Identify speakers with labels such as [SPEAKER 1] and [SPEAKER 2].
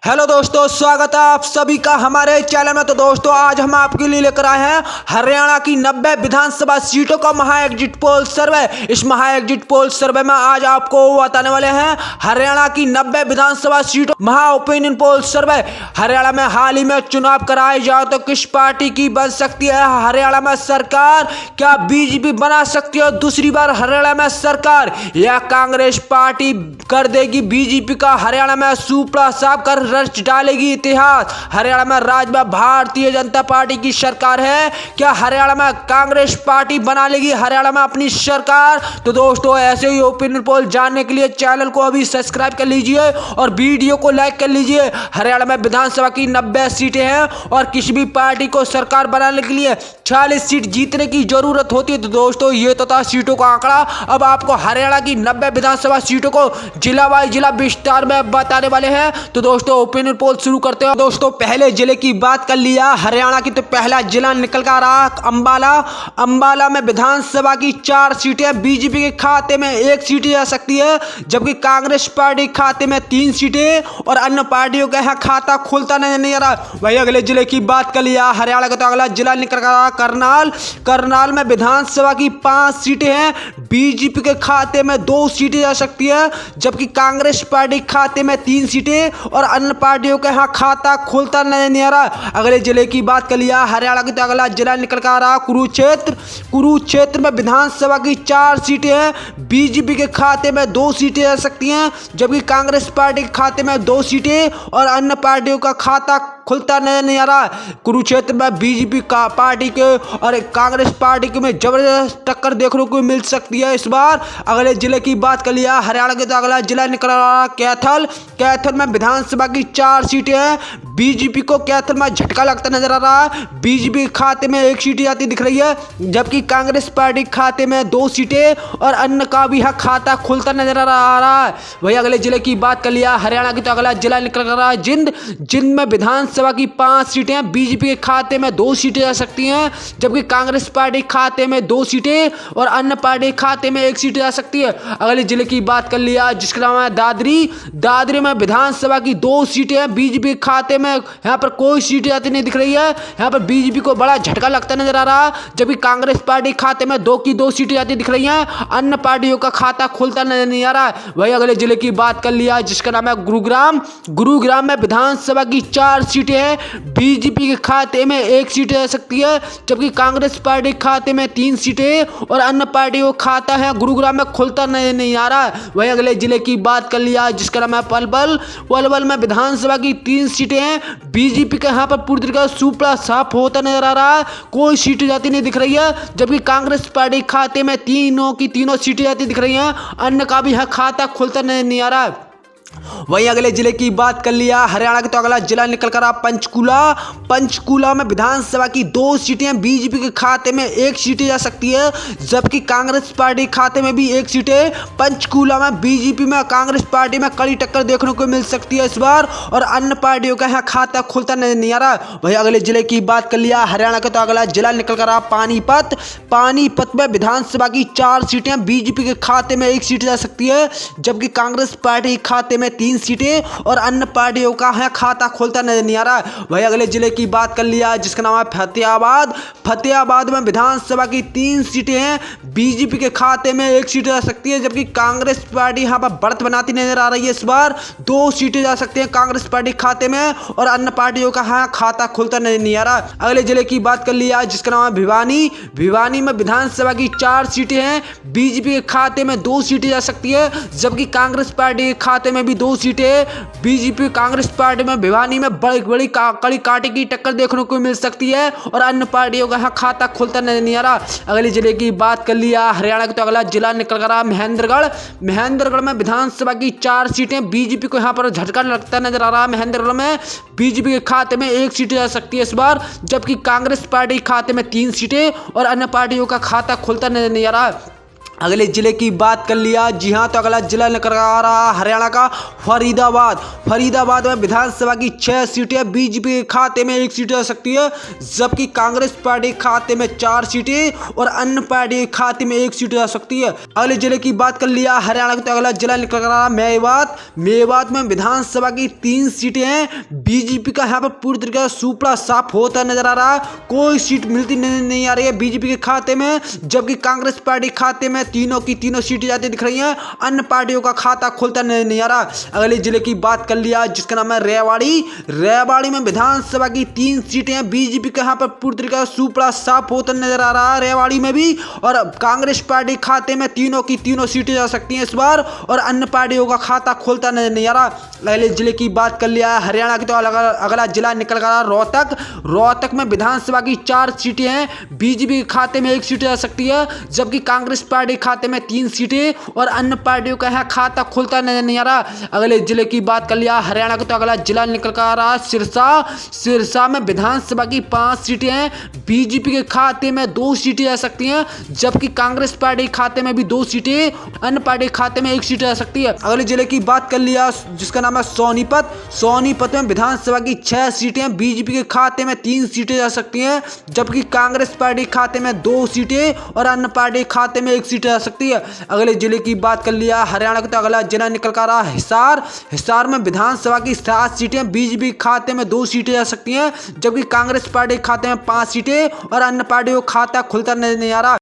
[SPEAKER 1] Hello दोस्तों, स्वागत है आप सभी का हमारे चैनल में। तो दोस्तों, आज हम आपके लिए लेकर आए हैं हरियाणा की 90 विधानसभा सीटों का महा एग्जिट पोल सर्वे। इस महा एग्जिट पोल सर्वे में आज आपको बताने वाले हैं हरियाणा की 90 विधानसभा सीटों महा ओपिनियन पोल सर्वे। हरियाणा में हाल ही में चुनाव कराए जाए तो किस पार्टी की बन सकती है हरियाणा में सरकार? क्या बीजेपी बना सकती है दूसरी बार हरियाणा में सरकार, या कांग्रेस पार्टी कर देगी बीजेपी का हरियाणा में सुपड़ा साफ कर रच डालेगी इतिहास? हरियाणा में राज्य में भारतीय जनता पार्टी की सरकार है, क्या हरियाणा में कांग्रेस पार्टी बना लेगी हरियाणा में अपनी सरकार? तो दोस्तों, ऐसे ही ओपिनियन पोल जानने के लिए चैनल को अभी सब्सक्राइब कर लीजिए और वीडियो को लाइक कर लीजिए। हरियाणा में विधानसभा की 90 सीटें हैं और किसी भी पार्टी को सरकार बनाने के लिए 40 सीट जीतने की जरूरत होती है। तो दोस्तों, ये तो था सीटों का आंकड़ा। अब आपको हरियाणा की 90 विधानसभा सीटों को जिला वाइज जिला विस्तार में बताने वाले हैं। तो दोस्तों, ओपिनियन पोल शुरू करते हैं। दोस्तों, पहले जिले की बात कर लिया हरियाणा की, तो पहला जिला निकल कर रहा अंबाला। अंबाला में विधानसभा की 4 सीटें, बीजेपी के खाते में 1 सीट जा सकती है, जबकि कांग्रेस पार्टी के खाते में 3 सीटें और अन्य पार्टियों का यहाँ खाता खुलता नहीं आ रहा। वही अगले जिले की बात कर लिया हरियाणा का, तो अगला जिला निकल कर रहा करनाल। करनाल में विधानसभा की 5 सीटें हैं, बीजेपी के खाते में 2 सीटें जा सकती है, जबकि कांग्रेस पार्टी के खाते में 3 सीटें और अन्य पार्टियों के यहाँ खाता खुलता नहीं आ रहा। अगले जिले की बात कर लिया हरियाणा की, तो अगला जिला निकल कर आ रहा कुरुक्षेत्र। कुरुक्षेत्र में विधानसभा की 4 सीटें हैं, बीजेपी के खाते में 2 सीटें जा सकती हैं, जबकि कांग्रेस पार्टी के खाते में 2 सीटें और अन्य पार्टियों का खाता खुलता नहीं आ रहा। कुरुक्षेत्र में बीजेपी का पार्टी के और कांग्रेस पार्टी के में जबरदस्त टक्कर देखने को मिल सकती है इस बार। अगले जिले की बात कर लिया हरियाणा के, तो अगला जिला निकल रहा कैथल। कैथल में विधानसभा की 4 सीटें हैं, बीजेपी को कैथल में झटका लगता नजर आ रहा है। बीजेपी के खाते में 1 सीट आती दिख रही है, जबकि कांग्रेस पार्टी के खाते में 2 सीटें और अन्य का भी खाता खुलता नजर आ रहा है। वही अगले जिले की बात कर लिया हरियाणा की, तो अगला जिला निकल रहा है जिंद। जिंद में विधानसभा की 5 सीटें, बीजेपी के खाते में 2 सीटें जा सकती हैं, जबकि कांग्रेस पार्टी के खाते में 2 सीटें और अन्य पार्टी के खाते में 1 सीट जा सकती है। अगले जिले की बात कर लिया जिसका नाम है दादरी। दादरी में विधानसभा की 2 सीटें हैं, बीजेपी के खाते में यहाँ पर कोई सीटें आती नहीं दिख रही है। यहाँ पर बीजेपी को बड़ा झटका लगता नजर आ रहा है, जबकि कांग्रेस पार्टी के खाते में 2 की 2 सीटें आती दिख रही हैं, अन्य पार्टियों का खाता खुलता नहीं आ रहा है। वही अगले जिले की बात कर लिया जिसका नाम है गुरुग्राम। गुरुग्राम में विधानसभा की 4 सीटें हैं, बीजेपी के खाते में 1 सीट जा सकती है, जबकि कांग्रेस पार्टी के खाते में 3 सीटें और अन्य पार्टियों का खाता है गुरुग्राम में खुलता नहीं आ रहा है। वही अगले जिले की बात कर लिया जिसका नाम है पलवल। पलवल में विधानसभा की 3 सीटें हैं, बीजेपी के यहाँ पर पूरी तरीके से सुपड़ा साफ होता नजर आ रहा है, कोई सीट जाती नहीं दिख रही है, जबकि कांग्रेस पार्टी के खाते में तीनों की तीनों सीटें जाती दिख रही हैं, अन्य का भी यहाँ खाता खुलता नहीं आ रहा है। वहीं अगले जिले की बात कर लिया हरियाणा के, तो अगला जिला निकल कर पंचकूला। पंचकूला में विधानसभा की 2 सीटें, बीजेपी के खाते में 1 सीट जा सकती है, जबकि कांग्रेस पार्टी के खाते में भी 1 सीट है। पंचकूला में बीजेपी में कांग्रेस पार्टी में कड़ी टक्कर देखने को मिल सकती है इस बार, और अन्य पार्टियों का यहाँ खाता खुलता नहीं आ रहा। वहीं अगले जिले की बात कर लिया हरियाणा के, तो अगला जिला निकल कर पानीपत। पानीपत में विधानसभा की 4 सीटें, बीजेपी के खाते में 1 सीट जा सकती है, जबकि कांग्रेस पार्टी के खाते में 3 सीटें और अन्य पार्टियों का है खाता खुलता नहीं आ रहा है। वही अगले जिले की बात कर लिया जिसका नाम है फतेहाबाद। फतेहाबाद में विधानसभा की 3 सीटें हैं, बीजेपी के खाते में 1 सीट जा सकती है, जबकि कांग्रेस पार्टी यहाँ पर बढ़त बनाती नजर आ रही है इस बार, 2 सीटें जा सकती हैं कांग्रेस पार्टी के खाते में और अन्य पार्टियों का यहाँ खाता खुलता नहीं आ रहा। अगले जिले की बात कर लिया जिसका नाम है भिवानी। भिवानी में विधानसभा की 4 सीटें हैं, बीजेपी के खाते में 2 सीटें जा सकती है, जबकि कांग्रेस पार्टी के खाते में भी 2 सीटें। बीजेपी कांग्रेस पार्टी में भिवानी में बड़ी कड़ी कांटे की टक्कर देखने को मिल सकती है और अन्य पार्टियों का खाता खुलता नहीं आ रहा। अगले जिले की बात कर लिया हरियाणा का, तो अगला जिला निकल कर महेंद्रगढ़। महेंद्रगढ़ में विधानसभा की 4 सीटें, बीजेपी को यहाँ पर झटका लगता नजर आ रहा है। महेंद्रगढ़ में बीजेपी के खाते में 1 सीट जा सकती है इस बार, जबकि कांग्रेस पार्टी के खाते में 3 सीटें और अन्य पार्टियों का खाता खुलता नहीं आ रहा है। अगले जिले की बात कर लिया। जी हाँ, तो अगला जिला निकल आ रहा हरियाणा का फरीदाबाद। फरीदाबाद में विधानसभा की 6 सीटें बीजेपी के खाते में 1 सीट आ सकती है, जबकि कांग्रेस पार्टी के खाते में 4 सीटें और अन्य पार्टी के खाते में 1 सीट आ सकती है। अगले जिले की बात कर लिया हरियाणा का, तो अगला जिला निकल आ रहा मेवात। मेवात में विधानसभा की 3 सीटें हैं। बीजेपी का यहाँ पर पूरी तरीके से सुपड़ा साफ होता नजर आ रहा है। कोई सीट मिलती नहीं आ रही है बीजेपी के खाते में, जबकि कांग्रेस पार्टी खाते में तीनों की तीनों सीटें जाती दिख रही हैं। अन्य पार्टियों का खाता खुलता नहीं आ रहा। अगले जिले की बात कर लिया जिसका नाम है रेवाड़ी। रेवाड़ी में विधानसभा की 3 सीटें हैं। बीजेपी के यहाँ पर पूरी तरीके से सुपड़ा साफ होता नजर आ रहा है रेवाड़ी में भी, और कांग्रेस पार्टी खाते में तीनों की तीनों सीटें जा सकती हैं इस बार, और अन्य पार्टियों का खाता खुलता नहीं आ रहा। अगले जिले की बात कर लिया हरियाणा की, तो अगला जिला निकल कर रोहतक। रोहतक में विधानसभा की 4 सीटें हैं। बीजेपी के खाते में 1 सीट जा सकती है, जबकि कांग्रेस पार्टी खाते में 3 सीटें और अन्य पार्टियों का यहाँ खाता खुलता नहीं आ रहा। अगले जिले की बात कर लिया हरियाणा का, तो अगला जिला निकल कर आ रहा सिरसा। सिरसा में विधानसभा की 5 सीटें हैं। बीजेपी के खाते में 2 सीटें आ सकती हैं, जबकि कांग्रेस पार्टी खाते में भी 2 सीटें, अन्य पार्टी खाते में 1 सीट आ सकती है। अगले जिले की बात कर लिया जिसका नाम है सोनीपत। सोनीपत में विधानसभा की 6 सीटें। बीजेपी के खाते में 3 सीटें जा सकती हैं, जबकि कांग्रेस पार्टी खाते में 2 सीटें और अन्य पार्टी खाते में 1 सीट आ सकती है। अगले जिले की बात कर लिया हरियाणा का, तो अगला जिला निकल कर रहा हिसार। हिसार में विधानसभा की 7 सीटें। बीजेपी खाते में 2 सीटें जा सकती हैं, जबकि कांग्रेस पार्टी खाते में 5 सीटें और अन्य पार्टियों का खाता खुलता नहीं आ रहा।